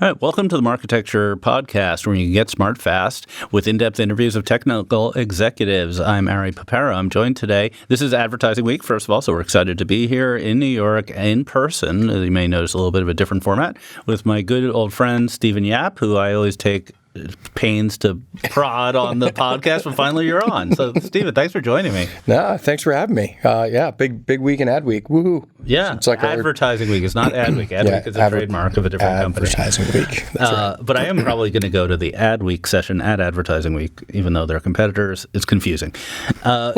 All right, welcome to the Marketecture Podcast, where you can get smart fast with in-depth interviews of technical executives. I'm Ari Paparo. I'm joined today. This is Advertising Week, first of all, so we're excited to be here in New York in person. You may notice a little bit of a different format with my good old friend, Steven Yap, who I always take pains to prod on the podcast, but finally you're on. So, Steven, thanks for joining me. No, thanks for having me. Big week and ad week. Woohoo! Yeah, it's like Advertising Week. It's not ad week. Ad week is a trademark of a different company. Advertising Week. That's right. But I am probably going to go to the ad week session at Advertising Week, even though they're competitors. It's confusing. So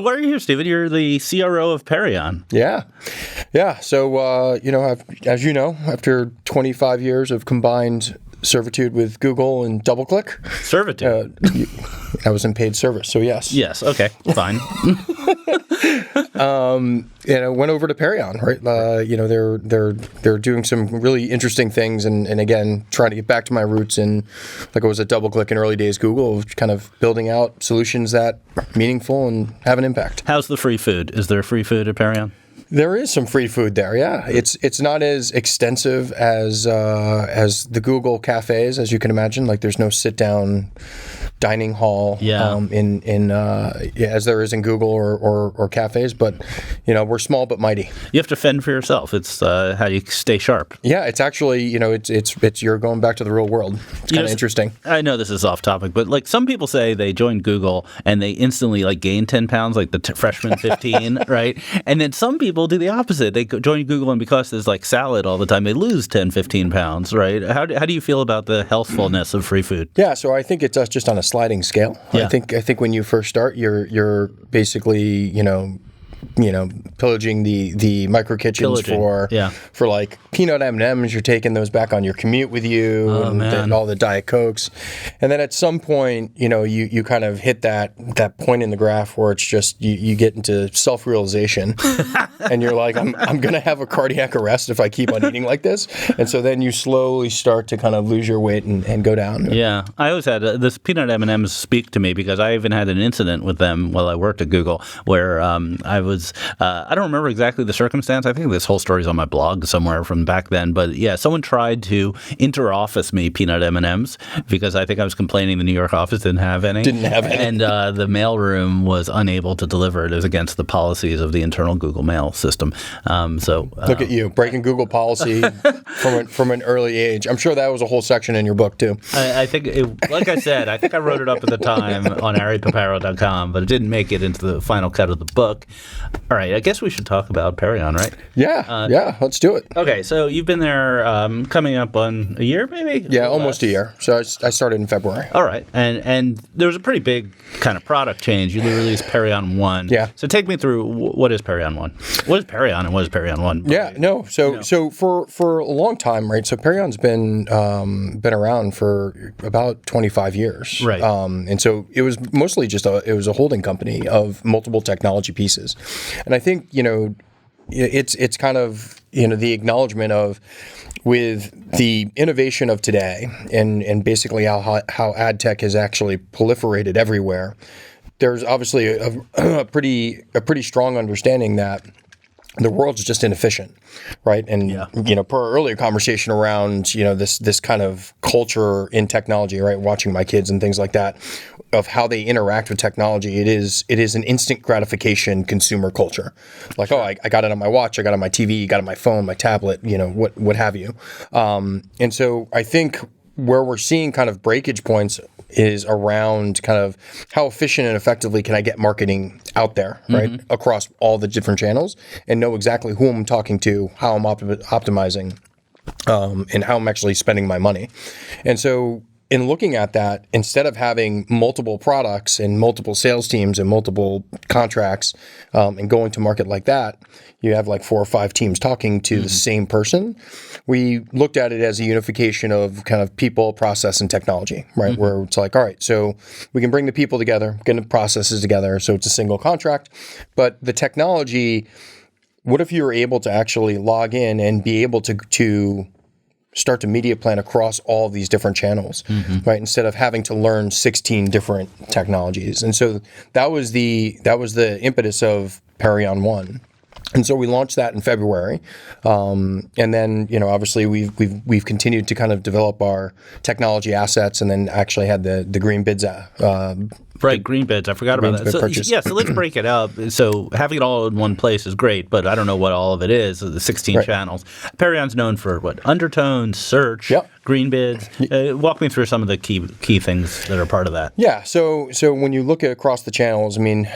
why are you here, Steven? You're the CRO of Perion. Yeah. So, as you know, after 25 years of combined servitude with Google and DoubleClick. Servitude? I was in paid service, so yes. Yes, okay, fine. Went over to Perion, right? They're doing some really interesting things, and again, trying to get back to my roots in, like I was at DoubleClick in early days Google, kind of building out solutions that are meaningful and have an impact. How's the free food? Is there free food at Perion? There is some free food there, yeah. It's not as extensive as the Google cafes, as you can imagine. Like there's no sit down dining hall as there is in Google or cafes, but we're small but mighty. You have to fend for yourself. It's how you stay sharp. Yeah, it's actually it's you're going back to the real world. It's kind of interesting. I know this is off topic, but like some people say they joined Google and they instantly like gain 10 pounds, like the freshman 15, right? And then some people do the opposite. They join Google and because there's like salad all the time, they lose 10, 15 pounds, right? How do you feel about the healthfulness of free food? Yeah, so I think it's just on a sliding scale. Yeah. I think when you first start, you're basically pillaging the micro kitchens for like peanut M&Ms. You're taking those back on your commute with you, and all the Diet Cokes, and then at some point, you kind of hit that point in the graph where it's just you get into self-realization, and you're like, I'm gonna have a cardiac arrest if I keep on eating like this, and so then you slowly start to kind of lose your weight and go down. Yeah, I always had this peanut M&Ms speak to me because I even had an incident with them while I worked at Google where I don't remember exactly the circumstance. I think this whole story's on my blog somewhere from back then. But yeah, someone tried to inter-office me peanut M&Ms because I think I was complaining the New York office didn't have any. And the mailroom was unable to deliver it. It was against the policies of the internal Google Mail system. Look at you, breaking Google policy from an early age. I'm sure that was a whole section in your book, too. I think, like I said, I think I wrote it up at the time on aripaparo.com, but it didn't make it into the final cut of the book. All right, I guess we should talk about Perion, right? Yeah, let's do it. Okay, so you've been there coming up on a year, maybe? Yeah, almost a year. So I started in February. All right, and there was a pretty big kind of product change. You released Perion One. Yeah. So take me through, what is Perion One? What is Perion and what is Perion One? Yeah, no, so for a long time, right, so Perion's been around for about 25 years. Right. And so it was mostly just a holding company of multiple technology pieces. And I think, it's kind of, the acknowledgement of with the innovation of today and basically how ad tech has actually proliferated everywhere, there's obviously a pretty strong understanding that the world's just inefficient, right? And per our earlier conversation around this kind of culture in technology, right? Watching my kids and things like that, of how they interact with technology, it is an instant gratification consumer culture. Like, I got it on my watch, I got it on my TV, got it on my phone, my tablet, what have you. And so I think where we're seeing kind of breakage points is around kind of how efficient and effectively can I get marketing out there, right, across all the different channels and know exactly who I'm talking to, how I'm optimizing, and how I'm actually spending my money. And so in looking at that, instead of having multiple products and multiple sales teams and multiple contracts and going to market like that, you have like 4 or 5 teams talking to the same person. We looked at it as a unification of kind of people, process, and technology, right? Where it's like, all right, so we can bring the people together, get the processes together, so it's a single contract. But the technology, what if you were able to actually log in and be able to start to media plan across all of these different channels, right? Instead of having to learn 16 different technologies. And so that was the impetus of Perion One. And so we launched that in February, and then obviously we've continued to kind of develop our technology assets, and then actually had the green bids. Right, green bids. I forgot about that. So, purchase. so let's break it up. So having it all in one place is great, but I don't know what all of it is. The 16 channels. Perion's known for what? Undertones, search, green bids. Walk me through some of the key things that are part of that. Yeah. So when you look at across the channels, I mean,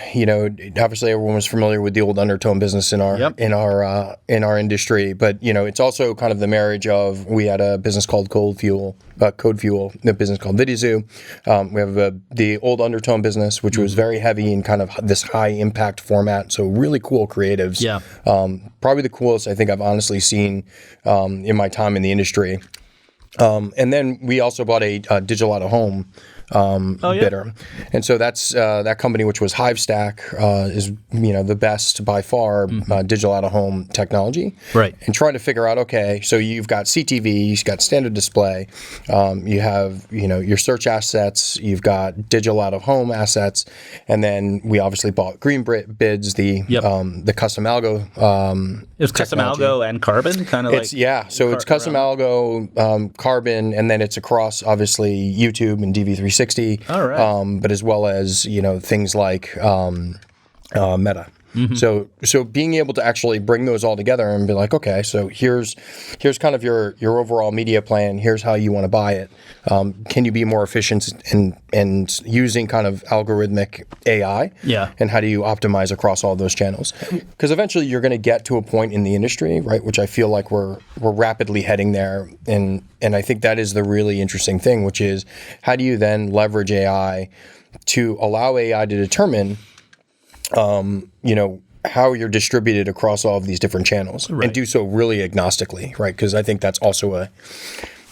obviously everyone was familiar with the old Undertone business in our industry, but it's also kind of the marriage of, we had a business called Code Fuel, a business called VidiZoo. We have the old Undertone business, which was very heavy in kind of this high impact format. So really cool creatives. Yeah. Probably the coolest I think I've honestly seen in my time in the industry. And then we also bought a digital out of home bidder, and so that's that company, which was Hivestack, is the best by far digital out of home technology. Right. And trying to figure out, okay, so you've got CTV, you've got standard display, you have your search assets, you've got digital out of home assets, and then we obviously bought Green Bids, the custom algo. It's custom algo and carbon, kind of like. So it's custom algo, carbon, and then it's across obviously YouTube and DV360. All right. But as well as things like Meta. So being able to actually bring those all together and be like, okay, so here's kind of your overall media plan. Here's how you want to buy it. Can you be more efficient and using kind of algorithmic AI? Yeah. And how do you optimize across all those channels? Because eventually you're going to get to a point in the industry, right, which I feel like we're rapidly heading there. And I think that is the really interesting thing, which is how do you then leverage AI to allow AI to determine how you're distributed across all of these different channels, and do so really agnostically, right? Because I think that's also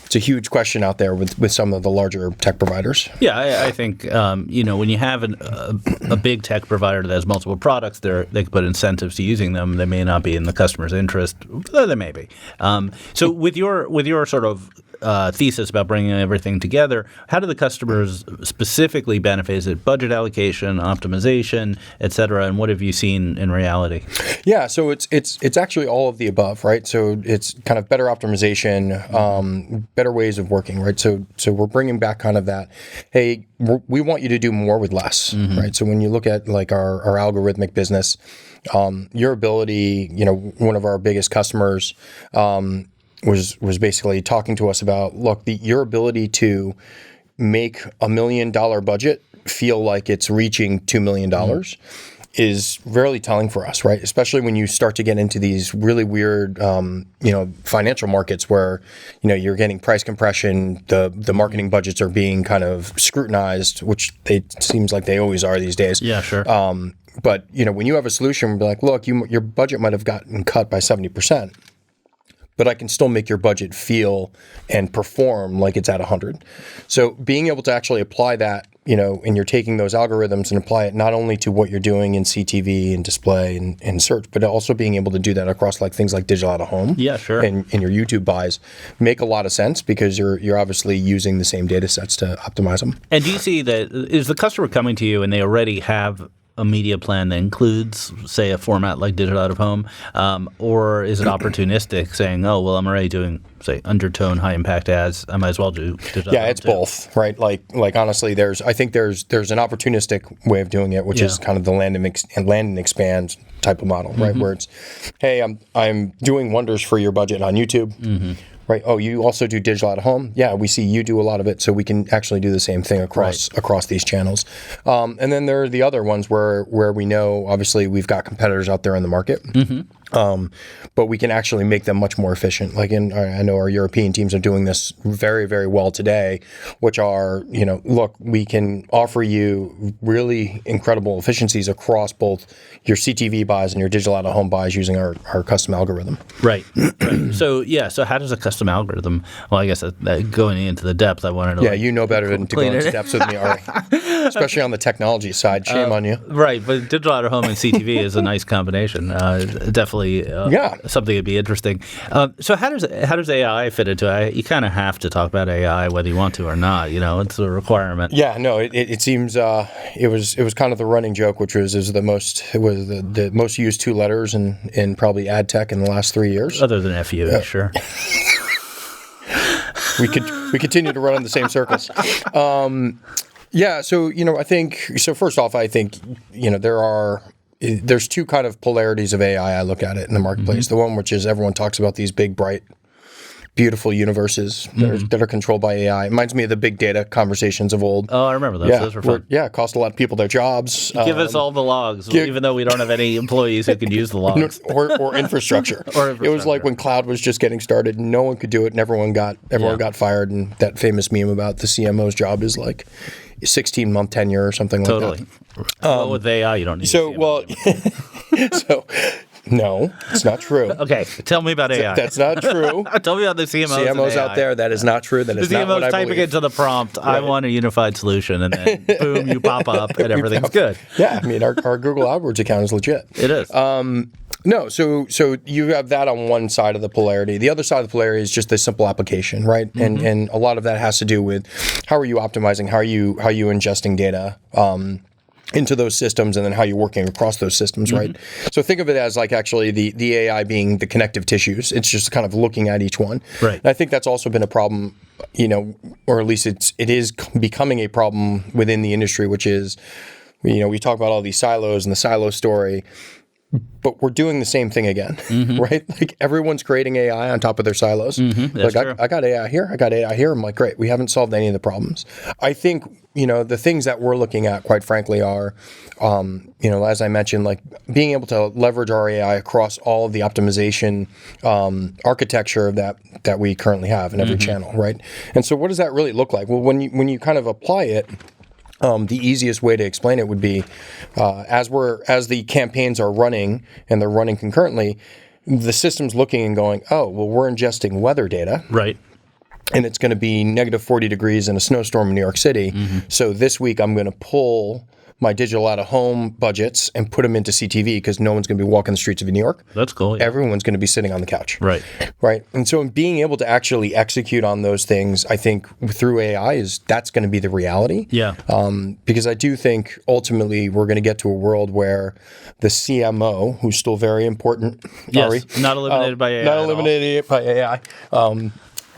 it's a huge question out there with some of the larger tech providers. Yeah, I think when you have a big tech provider that has multiple products, they can put incentives to using them. They may not be in the customer's interest, though they may be. So with your sort of thesis about bringing everything together, how do the customers specifically benefit? Is it budget allocation, optimization, et cetera? And what have you seen in reality? Yeah, so it's actually all of the above, right? So it's kind of better optimization, better ways of working, right? So we're bringing back kind of that, hey, we want you to do more with less, right? So when you look at like our algorithmic business, your ability, one of our biggest customers was basically talking to us about, look, your ability to make $1 million budget feel like it's reaching $2 million is really telling for us, right? Especially when you start to get into these really weird, financial markets where, you're getting price compression, the marketing budgets are being kind of scrutinized, which it seems like they always are these days. Yeah, sure. But, when you have a solution, be like, look, your budget might have gotten cut by 70%. But I can still make your budget feel and perform like it's at 100. So being able to actually apply that, and you're taking those algorithms and apply it not only to what you're doing in CTV and display and search, but also being able to do that across like things like digital out of home. Yeah, sure. And your YouTube buys make a lot of sense because you're obviously using the same data sets to optimize them. And do you see that, is the customer coming to you and they already have a media plan that includes, say, a format like digital out of home, or is it opportunistic, saying, "Oh, well, I'm already doing, say, undertone, high impact ads. I might as well do digital." Yeah, it's both, right? Like honestly, I think there's an opportunistic way of doing it, which is kind of the land and expand type of model, right? Where it's, hey, I'm doing wonders for your budget on YouTube. Right. Oh, you also do digital out of home? Yeah, we see you do a lot of it, so we can actually do the same thing across these channels. And then there are the other ones where we know, obviously, we've got competitors out there in the market. But we can actually make them much more efficient. Like I know our European teams are doing this very, very well today, which are, look, we can offer you really incredible efficiencies across both your CTV buys and your digital out of home buys using our custom algorithm. Right. So how does a custom algorithm, well, I guess going into the depth, I wanted to. Yeah, you know better than to go into depths with me, Ari. Especially on the technology side. Shame on you. Right. But digital out of home and CTV is a nice combination. Definitely. Something that'd be interesting. So how does AI fit into it? You kind of have to talk about AI whether you want to or not. It's a requirement. Yeah, no, it seems it was kind of the running joke, which was the most used two letters in probably ad tech in the last 3 years. Other than FU, sure. We continue to run in the same circles. So I think first off, I think there's two kind of polarities of AI. I look at it in the marketplace. The one which is everyone talks about these big, bright, beautiful universes that are controlled by AI. It reminds me of the big data conversations of old. Oh, I remember those. Those were fun. It cost a lot of people their jobs. Give us all the logs, even though we don't have any employees who can use the logs. or infrastructure. It was like when cloud was just getting started, no one could do it, and everyone got fired. And that famous meme about the CMO's job is like 16-month tenure or something like that. Well, with AI, you don't need No, it's not true. Okay, tell me about AI. That's not true. Tell me about the CMOs. CMOs out there, that is not true. That is not what I believe. The CMOs typing into the prompt, I want a unified solution, and then boom, you pop up, and everything's good. Yeah, I mean, our Google AdWords account is legit. It is. No, so you have that on one side of the polarity. The other side of the polarity is just the simple application, right? And a lot of that has to do with how are you optimizing, how are you ingesting data into those systems, and then how you're working across those systems, right? So think of it as like actually the AI being the connective tissues. It's just kind of looking at each one. Right. And I think that's also been a problem, or at least it is becoming a problem within the industry, which is, we talk about all these silos and the silo story, but we're doing the same thing again, right? Like everyone's creating AI on top of their silos. That's true. I got AI here, I got AI here. I'm like, great, we haven't solved any of the problems. I think, the things that we're looking at, quite frankly, are, as I mentioned, like being able to leverage our AI across all of the optimization architecture that we currently have in every channel, right? And so what does that really look like? Well, when you kind of apply it, the easiest way to explain it would be as the campaigns are running and they're running concurrently, the system's looking and going, oh, well, we're ingesting weather data. Right. And it's going to be negative 40 degrees in a snowstorm in New York City. So this week I'm going to pull my digital out-of-home budgets and put them into CTV because no one's going to be walking the streets of New York. That's cool. Yeah. Everyone's going to be sitting on the couch. Right. And so in being able to actually execute on those things, I think through AI that's going to be the reality. Yeah. Because I do think ultimately we're going to get to a world where the CMO, who's still very important, yes, Ari, not eliminated by AI. Not eliminated by AI.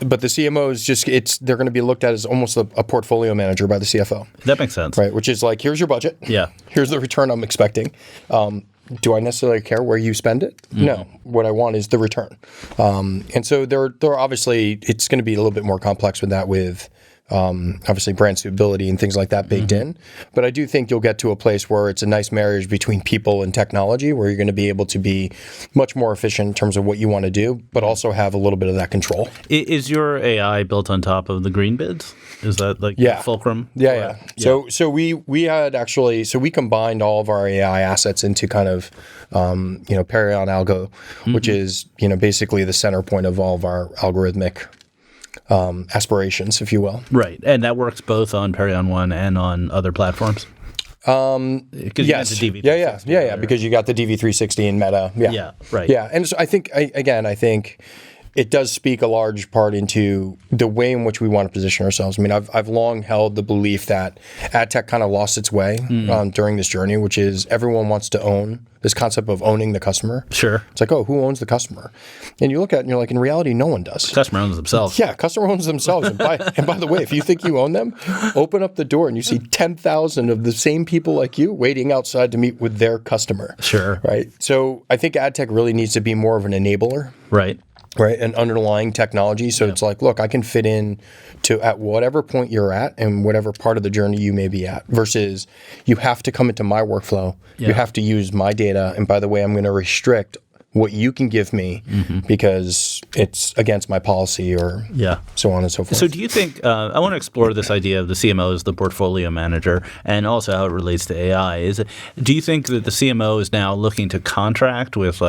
But the CMO is they're going to be looked at as almost a portfolio manager by the CFO. That makes sense. Right, which is like, here's your budget. Yeah. Here's the return I'm expecting. Do I necessarily care where you spend it? No. What I want is the return. And so there are obviously, it's going to be a little bit more complex with that with obviously brand suitability and things like that baked in. But I do think you'll get to a place where it's a nice marriage between people and technology where you're going to be able to be much more efficient in terms of what you want to do, but also have a little bit of that control. Is your AI built on top of the green bids? Is that like fulcrum? Yeah. So we had actually, we combined all of our AI assets into kind of, Perion Algo, which is, basically the center point of all of our algorithmic aspirations, if you will. Right. And that works both on Perion One and on other platforms? Yes. Yeah. Because you got the DV360 and Meta. Yeah. Right. Yeah. And so I think, I think it does speak a large part into the way in which we want to position ourselves. I mean, I've long held the belief that ad tech kind of lost its way during this journey, which is everyone wants to own this concept of owning the customer. Sure. It's like, oh, who owns the customer? And you look at it and you're like, in reality, no one does. Customer owns themselves. Yeah, customer owns themselves. And by the way, if you think you own them, open up the door and you see 10,000 of the same people like you waiting outside to meet with their customer. Sure. Right. So I think ad tech really needs to be more of an enabler. Right. Right, an underlying technology. So it's like, look, I can fit in to at whatever point you're at and whatever part of the journey you may be at versus you have to come into my workflow. Yeah. You have to use my data. And by the way, I'm going to restrict what you can give me because it's against my policy or so on and so forth. So do you think, I want to explore this idea of the CMO as the portfolio manager and also how it relates to AI. Do you think that the CMO is now looking to contract with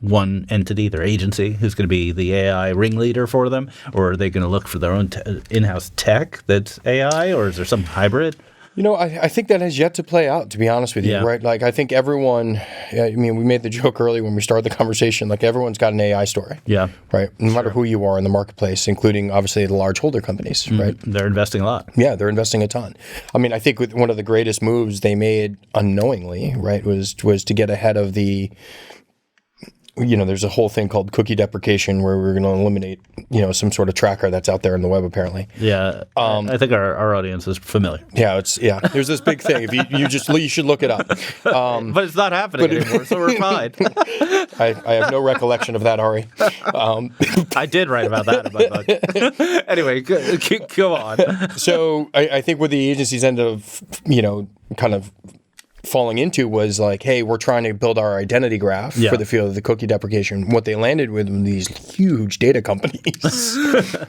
one entity, their agency, who's going to be the AI ringleader for them? Or are they going to look for their own in-house tech that's AI? Or is there some hybrid? I think that has yet to play out, to be honest with you, Yeah. right? Like, I think everyone, I mean, we made the joke early when we started the conversation, like, everyone's got an AI story. Yeah. Right? No matter who you are in the marketplace, including, obviously, the large holder companies, right? They're investing a lot. Yeah, they're investing a ton. I mean, I think one of the greatest moves they made unknowingly, right, was to get ahead of the, there's a whole thing called cookie deprecation where we're going to eliminate, some sort of tracker that's out there in the web, apparently. Yeah. I think our audience is familiar. Yeah, there's this big thing. If you should look it up. But it's not happening anymore, so we're fine. I have no recollection of that, Ari. I did write about that in my book. Anyway, go on. So I think what the agencies ended up, kind of falling into was like, hey, we're trying to build our identity graph for the field of the cookie deprecation. What they landed with were these huge data companies,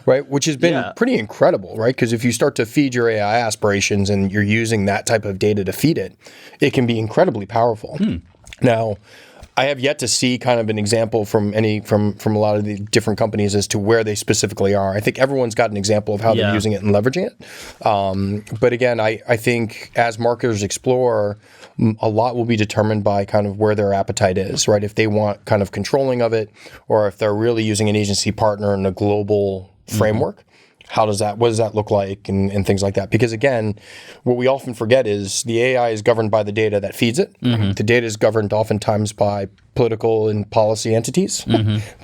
right? Which has been pretty incredible, right? Because if you start to feed your AI aspirations and you're using that type of data to feed it, it can be incredibly powerful. Now, I have yet to see kind of an example from a lot of the different companies as to where they specifically are. I think everyone's got an example of how they're using it and leveraging it. But again, I think as marketers explore, a lot will be determined by kind of where their appetite is, right? If they want kind of controlling of it, or if they're really using an agency partner in a global framework. What does that look like and things like that? Because again, what we often forget is the AI is governed by the data that feeds it. The data is governed oftentimes by political and policy entities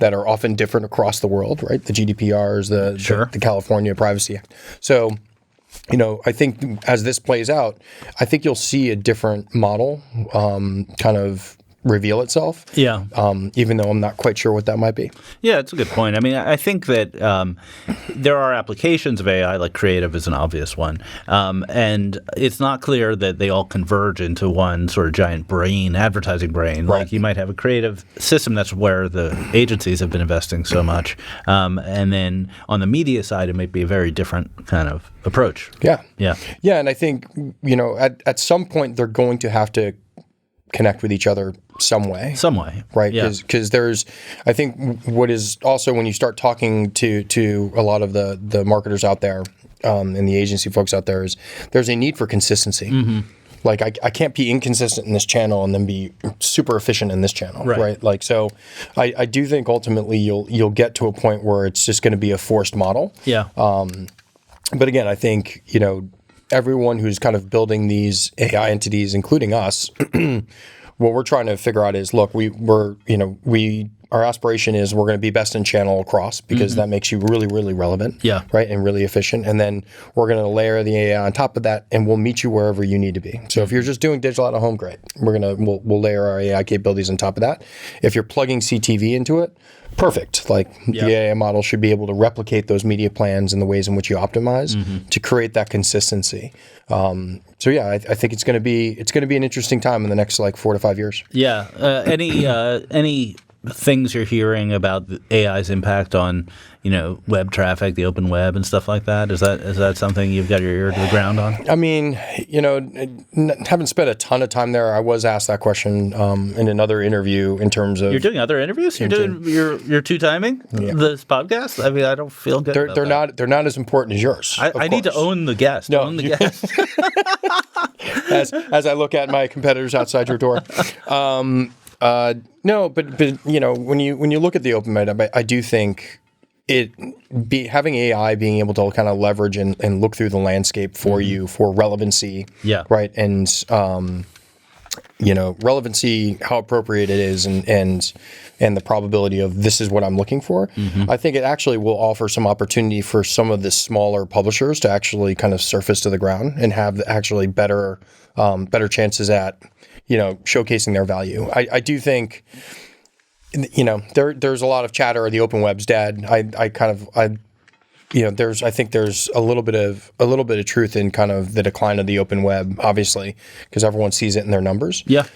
that are often different across the world, right? The GDPRs, the California Privacy Act. So, I think as this plays out, I think you'll see a different model kind of reveal itself. Yeah. Even though I'm not quite sure what that might be. Yeah, it's a good point. I mean, I think that there are applications of AI, like creative is an obvious one. And it's not clear that they all converge into one sort of giant brain, advertising brain. Right. Like you might have a creative system, that's where the agencies have been investing so much. And then on the media side, it might be a very different kind of approach. Yeah. Yeah. Yeah, and I think, at some point they're going to have to connect with each other some way. Right? Because there's, I think what is also when you start talking to a lot of the marketers out there and the agency folks out there is there's a need for consistency. Like I can't be inconsistent in this channel and then be super efficient in this channel, right? Like so, I do think ultimately you'll get to a point where it's just going to be a forced model. Yeah. But again, I think everyone who's kind of building these AI entities, including us, what we're trying to figure out is, look, our aspiration is we're going to be best in channel across because that makes you really, really relevant, right, and really efficient. And then we're going to layer the AI on top of that, and we'll meet you wherever you need to be. So if you're just doing digital out of home, great. We'll layer our AI capabilities on top of that. If you're plugging CTV into it, perfect. Like the AI model should be able to replicate those media plans and the ways in which you optimize to create that consistency. So yeah, I think it's going to be an interesting time in the next 4 to 5 years. Yeah. Any things you're hearing about the AI's impact on web traffic, the open web, and stuff like that? Is that something you've got your ear to the ground on? I mean, haven't spent a ton of time there. I was asked that question in another interview in terms of you're doing other interviews. You're two timing this podcast. I mean, I don't feel good. They're not as important as yours. I need to own the guest. No, own the guest. as I look at my competitors outside your door. No, but when you look at the open web, I do think having AI being able to kind of leverage and look through the landscape for you for relevancy, right, and relevancy, how appropriate it is, and the probability of this is what I'm looking for. I think it actually will offer some opportunity for some of the smaller publishers to actually kind of surface to the ground and have actually better chances at showcasing their value. I do think, there's a lot of chatter. The open web's dead. I think there's a little bit of truth in kind of the decline of the open web, obviously, because everyone sees it in their numbers. Yeah.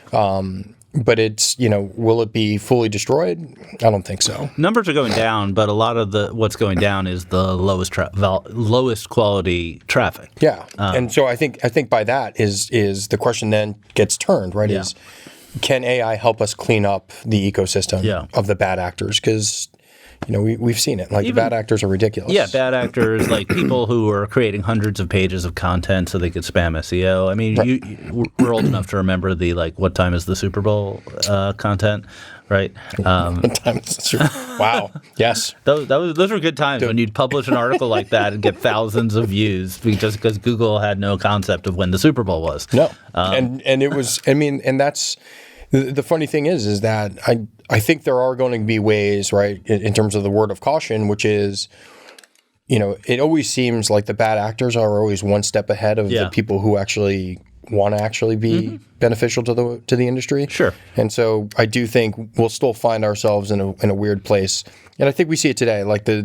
But it's, will it be fully destroyed? I don't think so. Numbers are going down, but a lot of what's going down is the lowest quality traffic. Yeah, and so I think by that is the question then gets turned, right? Is can AI help us clean up the ecosystem of the bad actors? Because we've seen it. Like, the bad actors are ridiculous. Yeah, bad actors, like people who are creating hundreds of pages of content so they could spam SEO. I mean, we're old enough to remember the, like, what time is the Super Bowl content, right? Wow. Yes. Those were good times when you'd publish an article like that and get thousands of views just because Google had no concept of when the Super Bowl was. No. And it was, and that's, the funny thing is that I think there are going to be ways, right, in terms of the word of caution, which is, it always seems like the bad actors are always one step ahead of the people who actually want to actually be beneficial to the industry. Sure. And so I do think we'll still find ourselves in a weird place. And I think we see it today. Like some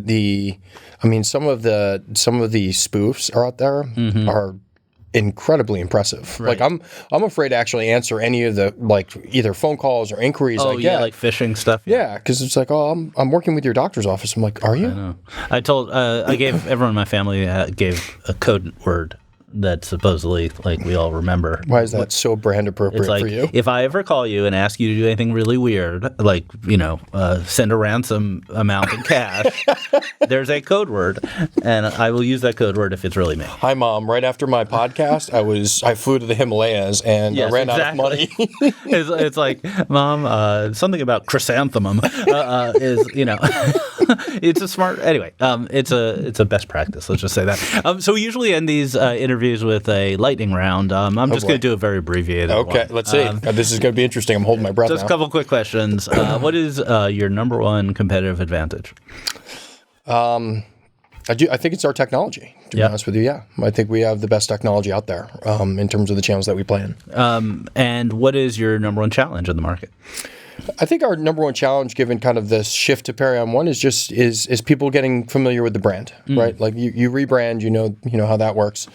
of the spoofs are out there are incredibly impressive. Right. Like I'm afraid to actually answer any of the, like, either phone calls or inquiries I get. Like phishing stuff. Yeah, because it's like, I'm working with your doctor's office. I'm like, are you? I know. I gave everyone in my family gave a code word that supposedly, like, we all remember. Why is that so brand appropriate for you? If I ever call you and ask you to do anything really weird, like, send a ransom amount in cash, there's a code word, and I will use that code word if it's really me. Hi, Mom. Right after my podcast, I flew to the Himalayas and I ran out of money. It's like, Mom, something about chrysanthemum is, it's a smart. Anyway, it's a best practice. Let's just say that. So we usually end these interviews with a lightning round. I'm just going to do a very abbreviated one. Okay, let's see. This is going to be interesting. I'm holding my breath Just now. a couple quick questions. What is your number one competitive advantage? I think it's our technology, to be honest with you. Yeah. I think we have the best technology out there in terms of the channels that we play in. And what is your number one challenge in the market? I think our number one challenge, given kind of this shift to Perion One, is people getting familiar with the brand, right? Like you rebrand, you know how that works.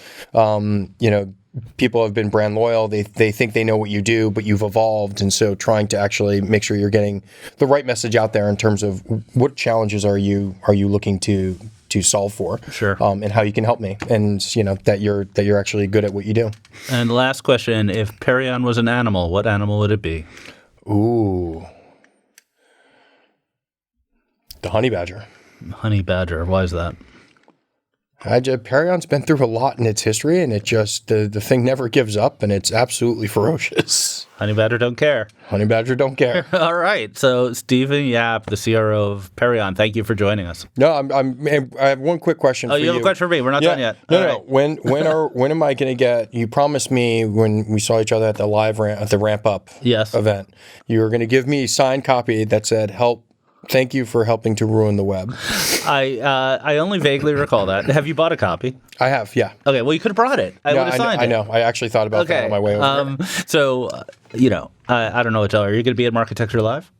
People have been brand loyal. They think they know what you do, but you've evolved, and so trying to actually make sure you're getting the right message out there in terms of what challenges are you looking to solve for, sure, and how you can help me, and that you're actually good at what you do. And the last question: if Perion was an animal, what animal would it be? Ooh, the honey badger. Honey badger. Why is that? Perion's been through a lot in its history, and it just the thing never gives up, and it's absolutely ferocious. Honey badger don't care. Honey badger don't care. All right. So Steven Yap, the CRO of Perion, thank you for joining us. No, I have one quick question for you. Oh, you have a question for me? We're not done yet. No. When am I going to get? You promised me when we saw each other at the at the ramp up event, you were going to give me a signed copy that said "Help." Thank you for helping to ruin the web. I only vaguely recall that. Have you bought a copy? I have, yeah. Okay, well, you could have brought it. I would have signed it. I know. I actually thought about that on my way over. So, I don't know what to tell you. Are you going to be at Architecture Live?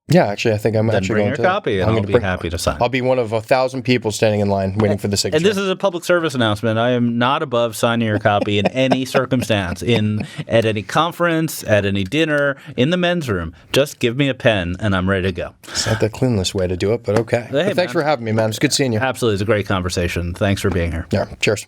Yeah, actually, I think I'm actually going to. Bring your copy, and I'll be happy to sign. I'll be one of 1,000 people standing in line waiting for the signature. And this is a public service announcement. I am not above signing your copy in any circumstance, at any conference, at any dinner, in the men's room. Just give me a pen, and I'm ready to go. It's not the cleanest way to do it, but okay. Hey, thanks for having me, man. It's good seeing you. Absolutely. It's a great conversation. Thanks for being here. Yeah, cheers.